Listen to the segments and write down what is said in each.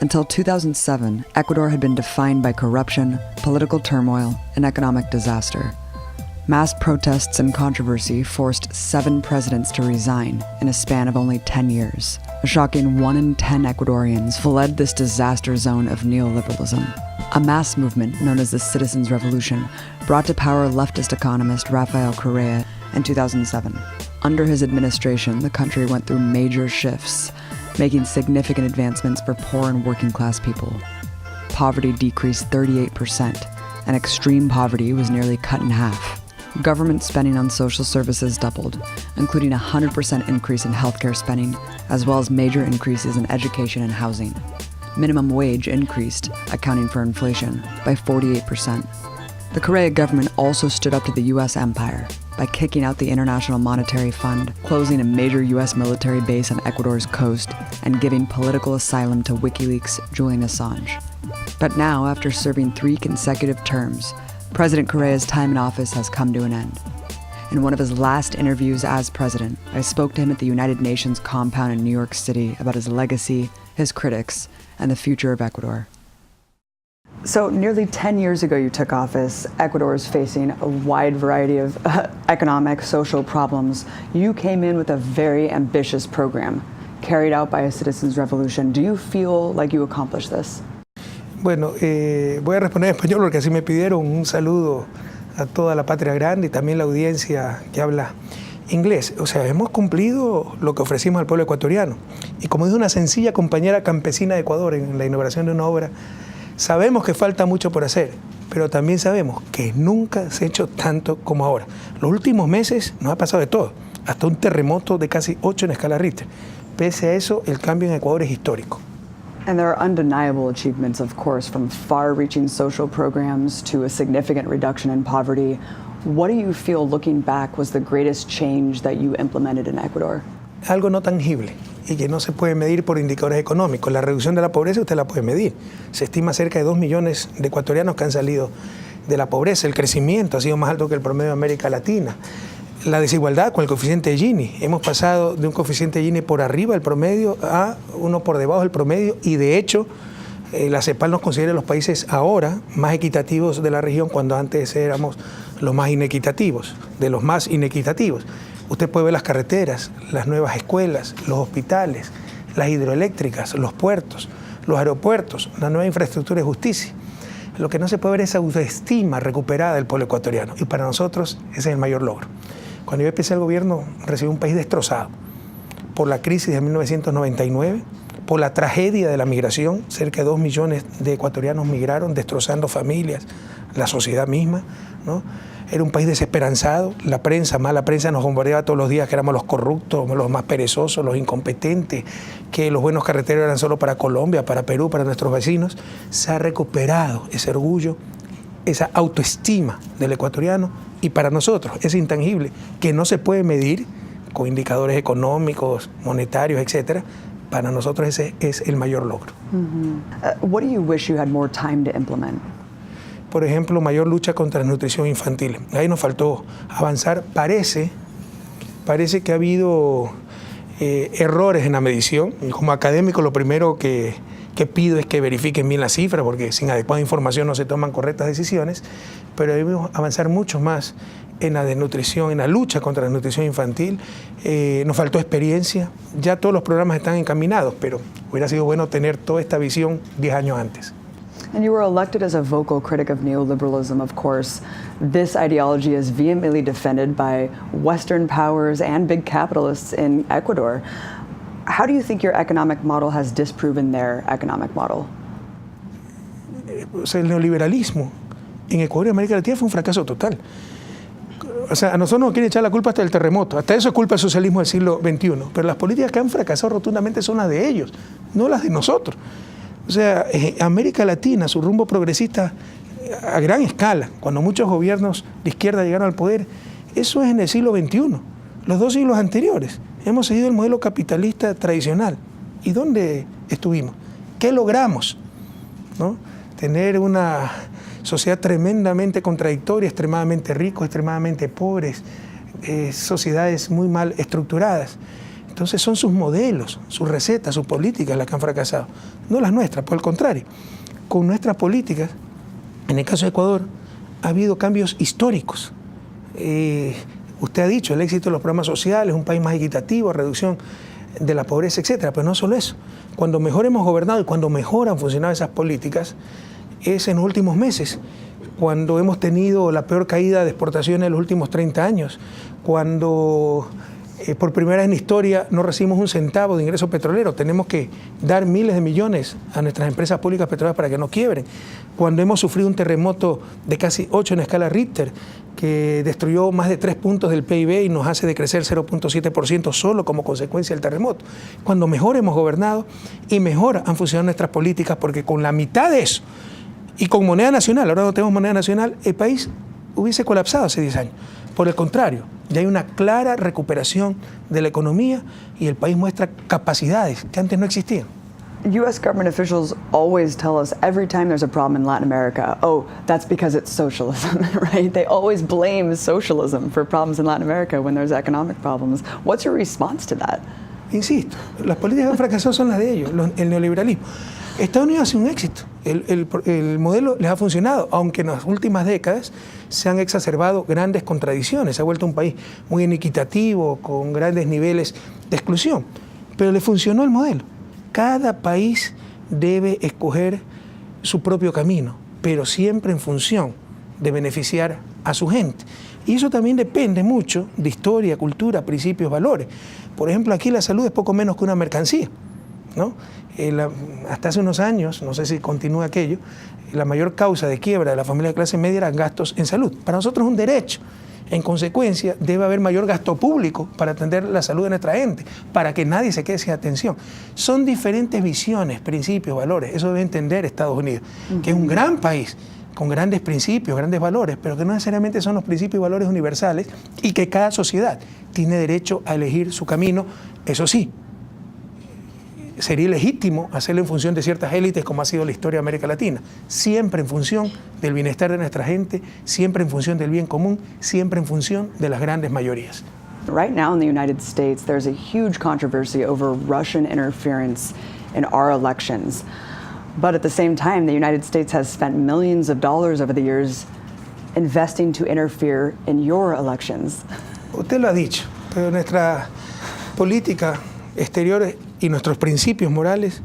Until 2007, Ecuador had been defined by corruption, political turmoil, and economic disaster. Mass protests and controversy forced 7 presidents to resign in a span of only 10 years. A shocking 1 in 10 Ecuadorians fled this disaster zone of neoliberalism. A mass movement known as the Citizens' Revolution brought to power leftist economist Rafael Correa in 2007. Under his administration, the country went through major shifts, making significant advancements for poor and working-class people. Poverty decreased 38%, and extreme poverty was nearly cut in half. Government spending on social services doubled, including a 100% increase in healthcare spending, as well as major increases in education and housing. Minimum wage increased, accounting for inflation, by 48%. The Correa government also stood up to the U.S. empire by kicking out the International Monetary Fund, closing a major U.S. military base on Ecuador's coast, and giving political asylum to WikiLeaks' Julian Assange. But now, after serving 3 consecutive terms, President Correa's time in office has come to an end. In one of his last interviews as president, I spoke to him at the United Nations compound in New York City about his legacy, his critics, and the future of Ecuador. So nearly 10 years ago you took office. Ecuador is facing a wide variety of economic, social problems. You came in with a very ambitious program carried out by a citizens' revolution. Do you feel like you accomplished this? Bueno, voy a responder en español porque así me pidieron. Un saludo a toda la patria grande y también la audiencia que habla inglés. O sea, hemos cumplido lo que ofrecimos al pueblo ecuatoriano. Y como dijo una sencilla compañera campesina de Ecuador en la inauguración de una obra, sabemos que falta mucho por hacer, pero también sabemos que nunca se ha hecho tanto como ahora. Los últimos meses nos ha pasado de todo, hasta un terremoto de casi 8 en escala Richter. Pese a eso, el cambio en Ecuador es histórico. And there are undeniable achievements, of course, from far-reaching social programs to a significant reduction in poverty. What do you feel, looking back, was the greatest change that you implemented in Ecuador? Algo no tangible y que no se puede medir por indicadores económicos. La reducción de la pobreza usted la puede medir. Se estima cerca de 2 millones de ecuatorianos que han salido de la pobreza. El crecimiento ha sido más alto que el promedio de América Latina. La desigualdad con el coeficiente de Gini. Hemos pasado de un coeficiente de Gini por arriba del promedio a uno por debajo del promedio y de hecho la CEPAL nos considera los países ahora más equitativos de la región cuando antes éramos los más inequitativos, de los más inequitativos. Usted puede ver las carreteras, las nuevas escuelas, los hospitales, las hidroeléctricas, los puertos, los aeropuertos, la nueva infraestructura de justicia. Lo que no se puede ver es autoestima recuperada del pueblo ecuatoriano y para nosotros ese es el mayor logro. Cuando yo empecé el gobierno recibí un país destrozado por la crisis de 1999, por la tragedia de la migración. Cerca de 2 millones de ecuatorianos migraron, destrozando familias, la sociedad misma, ¿no? Era un país desesperanzado. La prensa, mala prensa, nos bombardeaba todos los días que éramos los corruptos, los más perezosos, los incompetentes, que los buenos carreteros eran solo para Colombia, para Perú, para nuestros vecinos. Se ha recuperado ese orgullo, esa autoestima del ecuatoriano y para nosotros es intangible, que no se puede medir con indicadores económicos, monetarios, etcétera. Para nosotros ese es el mayor logro. What do you wish you had more time to implement? Por ejemplo, mayor lucha contra la desnutrición infantil. Ahí nos faltó avanzar. Parece que ha habido errores en la medición. Como académico, lo primero que pido es que verifiquen bien las cifras, porque sin adecuada información no se toman correctas decisiones, pero debemos avanzar mucho más en la desnutrición, en la lucha contra la desnutrición infantil. Nos faltó experiencia. Ya todos los programas están encaminados, pero hubiera sido bueno tener toda esta visión 10 años antes. And you were elected as a vocal critic of neoliberalism, of course. This ideology is vehemently defended by Western powers and big capitalists in Ecuador. How do you think your economic model has disproven their economic model? O sea, el neoliberalismo en Ecuador y América Latina fue un fracaso total. O sea, a nosotros nos quieren echar la culpa hasta el terremoto. Hasta eso es culpa del socialismo del siglo XXI. Pero las políticas que han fracasado rotundamente son las de ellos, no las de nosotros. O sea, América Latina, su rumbo progresista a gran escala, cuando muchos gobiernos de izquierda llegaron al poder, eso es en el siglo XXI. Los 2 siglos anteriores hemos seguido el modelo capitalista tradicional. ¿Y dónde estuvimos? ¿Qué logramos? ¿No? Tener una sociedad tremendamente contradictoria, extremadamente ricos, extremadamente pobres, sociedades muy mal estructuradas. Entonces son sus modelos, sus recetas, sus políticas las que han fracasado, no las nuestras, por el contrario. Con nuestras políticas, en el caso de Ecuador, ha habido cambios históricos. Usted ha dicho el éxito de los programas sociales, un país más equitativo, reducción de la pobreza, etcétera, pero no solo eso. Cuando mejor hemos gobernado y cuando mejor han funcionado esas políticas es en los últimos meses, cuando hemos tenido la peor caída de exportaciones en los últimos 30 años, cuando por primera vez en la historia no recibimos un centavo de ingreso petrolero, tenemos que dar miles de millones a nuestras empresas públicas petroleras para que no quiebren, cuando hemos sufrido un terremoto de casi 8 en escala Richter, que destruyó más de 3 puntos del PIB y nos hace decrecer 0.7% solo como consecuencia del terremoto. Cuando mejor hemos gobernado y mejor han funcionado nuestras políticas, porque con la mitad de eso y con moneda nacional, ahora no tenemos moneda nacional, el país hubiese colapsado hace 10 años. Por el contrario, ya hay una clara recuperación de la economía y el país muestra capacidades que antes no existían. U.S. government officials always tell us every time there's a problem in Latin America, oh, that's because it's socialism, right? They always blame socialism for problems in Latin America when there's economic problems. What's your response to that? Insisto, las políticas que han fracasado son las de ellos, el neoliberalismo. Estados Unidos ha sido un éxito, el modelo les ha funcionado, aunque en las últimas décadas se han exacerbado grandes contradicciones, se ha vuelto un país muy inequitativo, con grandes niveles de exclusión, pero le funcionó el modelo. Cada país debe escoger su propio camino, pero siempre en función de beneficiar a su gente. Y eso también depende mucho de historia, cultura, principios, valores. Por ejemplo, aquí la salud es poco menos que una mercancía, ¿no? Hasta hace unos años, no sé si continúa aquello, la mayor causa de quiebra de la familia de clase media eran gastos en salud. Para nosotros es un derecho. En consecuencia, debe haber mayor gasto público para atender la salud de nuestra gente, para que nadie se quede sin atención. Son diferentes visiones, principios, valores. Eso debe entender Estados Unidos, que es un gran país, con grandes principios, grandes valores, pero que no necesariamente son los principios y valores universales y que cada sociedad tiene derecho a elegir su camino. Eso sí, sería ilegítimo hacerlo en función de ciertas élites como ha sido la historia de América Latina. Siempre en función del bienestar de nuestra gente, siempre en función del bien común, siempre en función de las grandes mayorías. Right now in the United States, there's a huge controversy over Russian interference in our elections. But at the same time, the United States has spent millions of dollars over the years investing to interfere in your elections. Usted lo ha dicho, pero nuestra política exterior y nuestros principios morales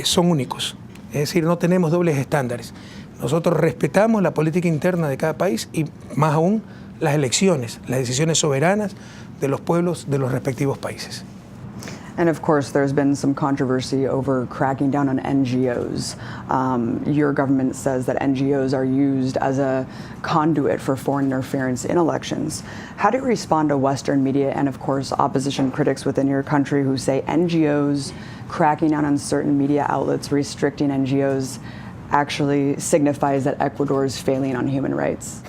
son únicos. Es decir, no tenemos dobles estándares. Nosotros respetamos la política interna de cada país y más aún las elecciones, las decisiones soberanas de los pueblos de los respectivos países. And of course, there's been some controversy over cracking down on NGOs. Your government says that NGOs are used as a conduit for foreign interference in elections. How do you respond to Western media and, of course, opposition critics within your country who say NGOs cracking down on certain media outlets, restricting NGOs, actually signifies that Ecuador is failing on human rights?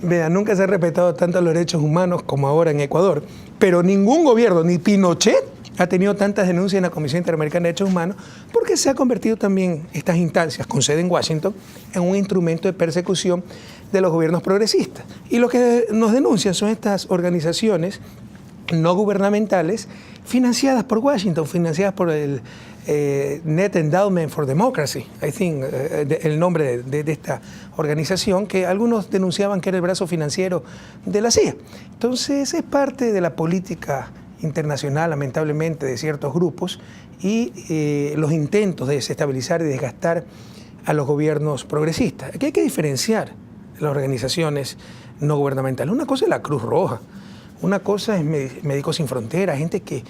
Vea, nunca se ha respetado tanto los derechos humanos como ahora en Ecuador, pero ningún gobierno, ni Pinochet, ha tenido tantas denuncias en la Comisión Interamericana de Derechos Humanos, porque se ha convertido también estas instancias, con sede en Washington, en un instrumento de persecución de los gobiernos progresistas. Y lo que nos denuncian son estas organizaciones no gubernamentales financiadas por Washington, financiadas por el Net Endowment for Democracy, I think, el nombre de esta organización, que algunos denunciaban que era el brazo financiero de la CIA. Entonces es parte de la política internacional, lamentablemente, de ciertos grupos y los intentos de desestabilizar y desgastar a los gobiernos progresistas. Aquí hay que diferenciar las organizaciones no gubernamentales. Una cosa es la Cruz Roja, una cosa es Médicos Sin Fronteras, gente que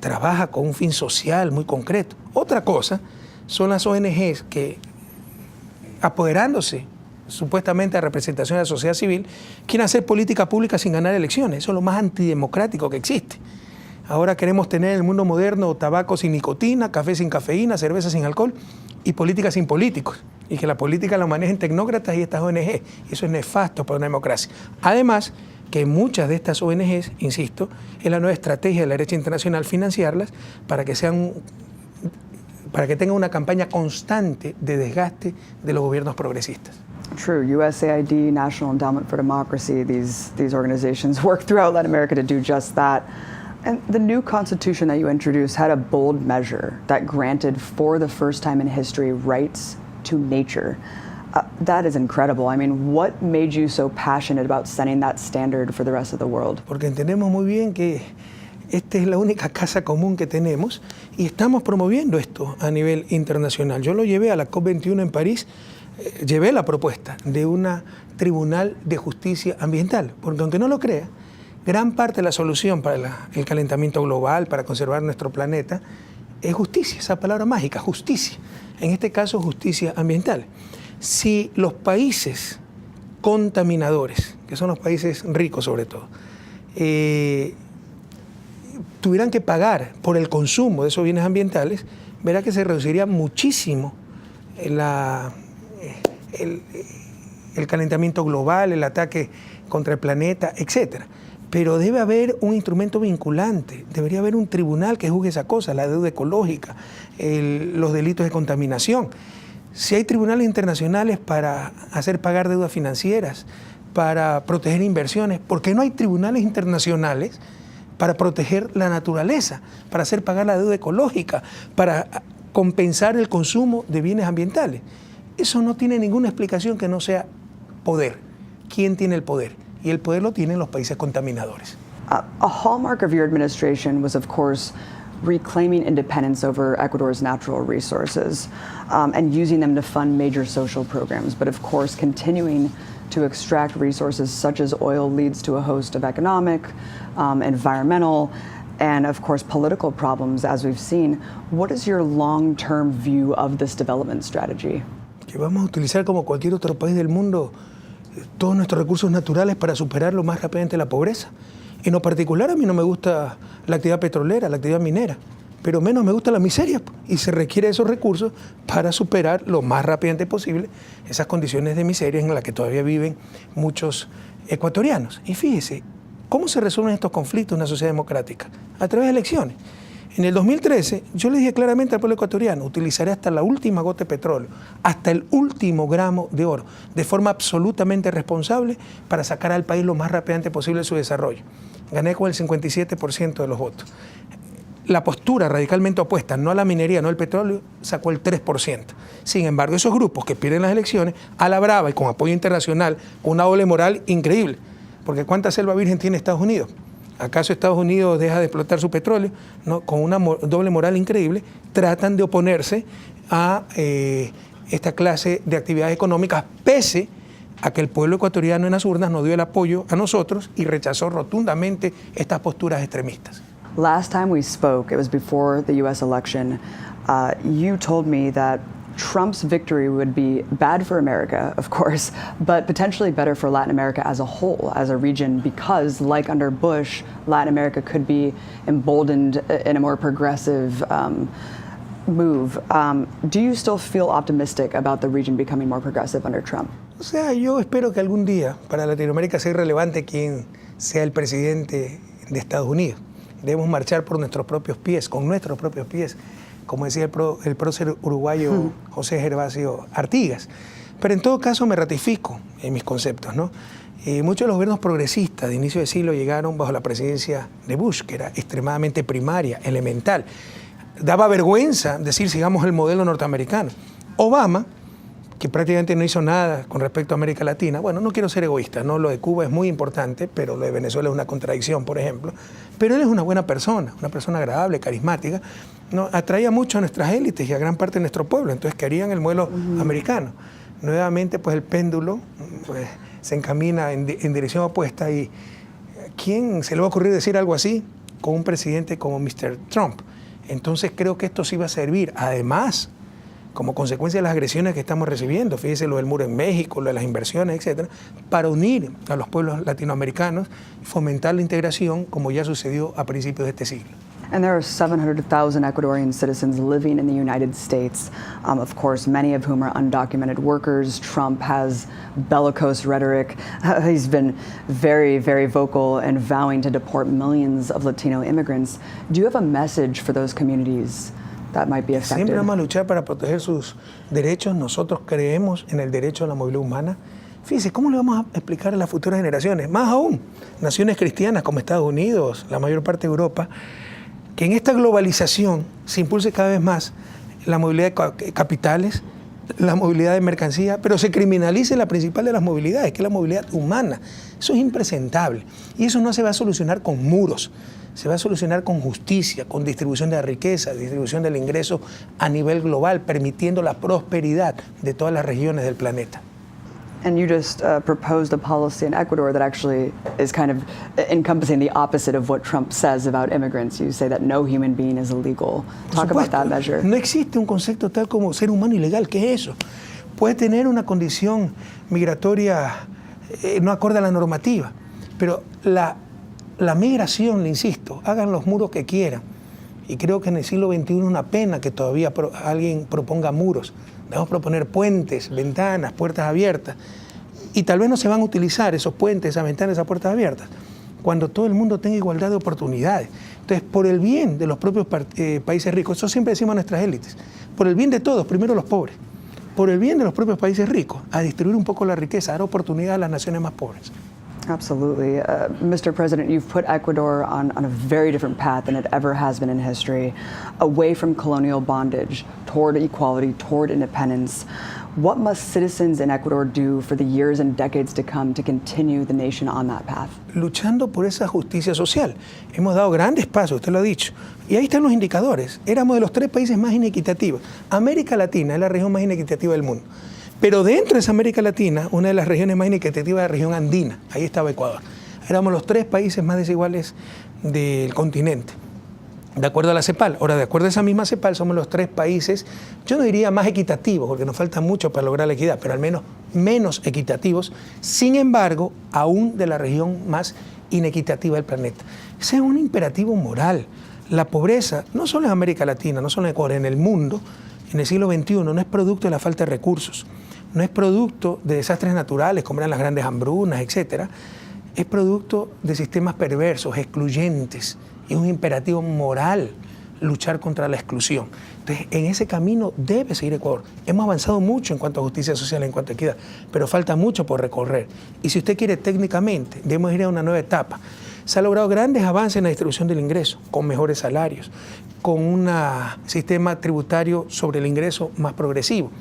trabaja con un fin social muy concreto. Otra cosa son las ONGs que, apoderándose supuestamente a representación de la sociedad civil, quieren hacer política pública sin ganar elecciones. Eso es lo más antidemocrático que existe. Ahora queremos tener en el mundo moderno tabaco sin nicotina, café sin cafeína, cerveza sin alcohol y política sin políticos. Y que la política la manejen tecnócratas y estas ONG. Eso es nefasto para una democracia. Además, que muchas de estas ONGs, insisto, es la nueva estrategia de la derecha internacional financiarlas para que tengan una campaña constante de desgaste de los gobiernos progresistas. True. USAID, National Endowment for Democracy, these organizations work throughout Latin America to do just that. And the new constitution that you introduced had a bold measure that granted, for the first time in history, rights to nature. That is incredible. I mean, what made you so passionate about setting that standard for the rest of the world? Porque entendemos muy bien que esta es la única casa común que tenemos y estamos promoviendo esto a nivel internacional. Yo lo llevé a la COP21 en París, llevé la propuesta de un tribunal de justicia ambiental, porque aunque no lo crea, gran parte de la solución para el calentamiento global, para conservar nuestro planeta, es justicia, esa palabra mágica, justicia. En este caso, justicia ambiental. Si los países contaminadores, que son los países ricos sobre todo, tuvieran que pagar por el consumo de esos bienes ambientales, verá que se reduciría muchísimo el calentamiento global, el ataque contra el planeta, etc. Pero debe haber un instrumento vinculante, debería haber un tribunal que juzgue esa cosa, la deuda ecológica, los delitos de contaminación. Si hay tribunales internacionales para hacer pagar deudas financieras, para proteger inversiones, ¿por qué no hay tribunales internacionales para proteger la naturaleza, para hacer pagar la deuda ecológica, para compensar el consumo de bienes ambientales? Eso no tiene ninguna explicación que no sea poder. ¿Quién tiene el poder? Y el poder lo tienen los países contaminadores. A hallmark of your administration was, of course, reclaiming independence over Ecuador's natural resources and using them to fund major social programs. But of course, continuing to extract resources such as oil leads to a host of economic, environmental, and of course political problems, as we've seen. What is your long-term view of this development strategy? Que vamos a utilizar, como cualquier otro país del mundo, todos nuestros recursos naturales para superar lo más rápidamente la pobreza. En lo particular, a mí no me gusta la actividad petrolera, la actividad minera, pero menos me gusta la miseria, y se requiere esos recursos para superar lo más rápidamente posible esas condiciones de miseria en las que todavía viven muchos ecuatorianos. Y fíjese, ¿cómo se resuelven estos conflictos en una sociedad democrática? A través de elecciones. En el 2013, yo le dije claramente al pueblo ecuatoriano, utilizaré hasta la última gota de petróleo, hasta el último gramo de oro, de forma absolutamente responsable para sacar al país lo más rápidamente posible de su desarrollo. Gané con el 57% de los votos. La postura radicalmente opuesta, no a la minería, no al petróleo, sacó el 3%. Sin embargo, esos grupos que pierden las elecciones, a la brava y con apoyo internacional, con una doble moral increíble, porque ¿cuánta selva virgen tiene Estados Unidos? ¿Acaso Estados Unidos deja de explotar su petróleo? No, con una doble moral increíble, tratan de oponerse a esta clase de actividades económicas, pese a que el pueblo ecuatoriano en las urnas nos dio el apoyo a nosotros y rechazó rotundamente estas posturas extremistas. Last time we spoke, it was before the U.S. election. You told me that Trump's victory would be bad for America, of course, but potentially better for Latin America as a whole, as a region, because, like under Bush, Latin America could be emboldened in a more progressive move. Do you still feel optimistic about the region becoming more progressive under Trump? O sea, yo espero que algún día para Latinoamérica sea irrelevante quién sea el presidente de Estados Unidos. Debemos marchar por nuestros propios pies, con nuestros propios pies, como decía el prócer uruguayo José Gervasio Artigas. Pero en todo caso me ratifico en mis conceptos, ¿no? Muchos de los gobiernos progresistas de inicio de siglo llegaron bajo la presidencia de Bush, que era extremadamente primaria, elemental. Daba vergüenza decir sigamos el modelo norteamericano. Obama, que prácticamente no hizo nada con respecto a América Latina. Bueno, no quiero ser egoísta, ¿no? Lo de Cuba es muy importante, pero lo de Venezuela es una contradicción, por ejemplo. Pero él es una buena persona, una persona agradable, carismática, ¿no? Atraía mucho a nuestras élites y a gran parte de nuestro pueblo, entonces querían el modelo americano. Nuevamente, pues el péndulo pues, se encamina en dirección opuesta y ¿quién se le va a ocurrir decir algo así con un presidente como Mr. Trump? Entonces creo que esto sí va a servir, además, como consecuencia de las agresiones que estamos recibiendo, fíjese lo del muro en México, lo de las inversiones, etcétera, para unir a los pueblos latinoamericanos y fomentar la integración, como ya sucedió a principios de este siglo. And there are 700,000 Ecuadorian citizens living in the United States, of course, many of whom are undocumented workers. Trump has bellicose rhetoric. He's been very, very vocal and vowing to deport millions of Latino immigrants. Do you have a message for those communities that might be affected. Siempre vamos a luchar para proteger sus derechos. Nosotros creemos en el derecho a la movilidad humana. Fíjese, ¿cómo le vamos a explicar a las futuras generaciones? Más aún, naciones cristianas como Estados Unidos, la mayor parte de Europa, que en esta globalización se impulse cada vez más la movilidad de capitales, la movilidad de mercancía, pero se criminalice la principal de las movilidades, que es la movilidad humana. Eso es impresentable. Y eso no se va a solucionar con muros, se va a solucionar con justicia, con distribución de la riqueza, distribución del ingreso a nivel global, permitiendo la prosperidad de todas las regiones del planeta. And you just proposed a policy in Ecuador that actually is kind of encompassing the opposite of what Trump says about immigrants. You say that no human being is illegal. Talk about that measure. No existe un concepto tal como ser humano ilegal. ¿Qué es eso? Puede tener una condición migratoria no acorde a la normativa, pero la migración, le insisto, hagan los muros que quieran. Y creo que en el siglo XXI es una pena que todavía alguien proponga muros. Debemos proponer puentes, ventanas, puertas abiertas. Y tal vez no se van a utilizar esos puentes, esas ventanas, esas puertas abiertas, cuando todo el mundo tenga igualdad de oportunidades. Entonces, por el bien de los propios países ricos, eso siempre decimos a nuestras élites, por el bien de todos, primero los pobres, por el bien de los propios países ricos, a distribuir un poco la riqueza, a dar oportunidad a las naciones más pobres. Absolutely. Mr. President, you've put Ecuador on a very different path than it ever has been in history, away from colonial bondage, toward equality, toward independence. What must citizens in Ecuador do for the years and decades to come to continue the nation on that path? Luchando por esa justicia social. Hemos dado grandes pasos, usted lo ha dicho. Y ahí están los indicadores. Éramos de los 3 países más inequitativos. América Latina es la región más inequitativa del mundo. Pero dentro de esa América Latina, una de las regiones más inequitativas es la región andina. Ahí estaba Ecuador. Éramos los 3 países más desiguales del continente, de acuerdo a la CEPAL. Ahora, de acuerdo a esa misma CEPAL, somos los 3 países, yo no diría más equitativos, porque nos falta mucho para lograr la equidad, pero al menos menos equitativos, sin embargo, aún de la región más inequitativa del planeta. Ese es un imperativo moral. La pobreza, no solo en América Latina, no solo en Ecuador, en el mundo, en el siglo XXI, no es producto de la falta de recursos, no es producto de desastres naturales, como eran las grandes hambrunas, etc. Es producto de sistemas perversos, excluyentes, y es un imperativo moral luchar contra la exclusión. Entonces, en ese camino debe seguir Ecuador. Hemos avanzado mucho en cuanto a justicia social, en cuanto a equidad, pero falta mucho por recorrer. Y si usted quiere técnicamente, debemos ir a una nueva etapa. Se ha logrado grandes avances en la distribución del ingreso, con mejores salarios, con un sistema tributario sobre el ingreso más progresivo.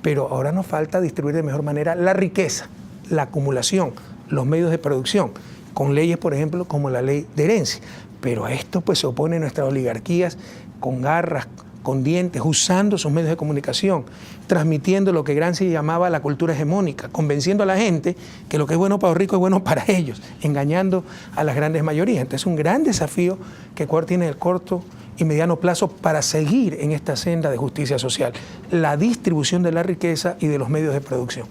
Pero ahora nos falta distribuir de mejor manera la riqueza, la acumulación, los medios de producción, con leyes, por ejemplo, como la ley de herencia. Pero a esto pues se oponen nuestras oligarquías con garras, con dientes, usando sus medios de comunicación, transmitiendo lo que Gramsci llamaba la cultura hegemónica, convenciendo a la gente que lo que es bueno para los ricos es bueno para ellos, engañando a las grandes mayorías. Entonces es un gran desafío que Ecuador tiene en el corto y mediano plazo para seguir en esta senda de justicia social, la distribución de la riqueza y de los medios de producción.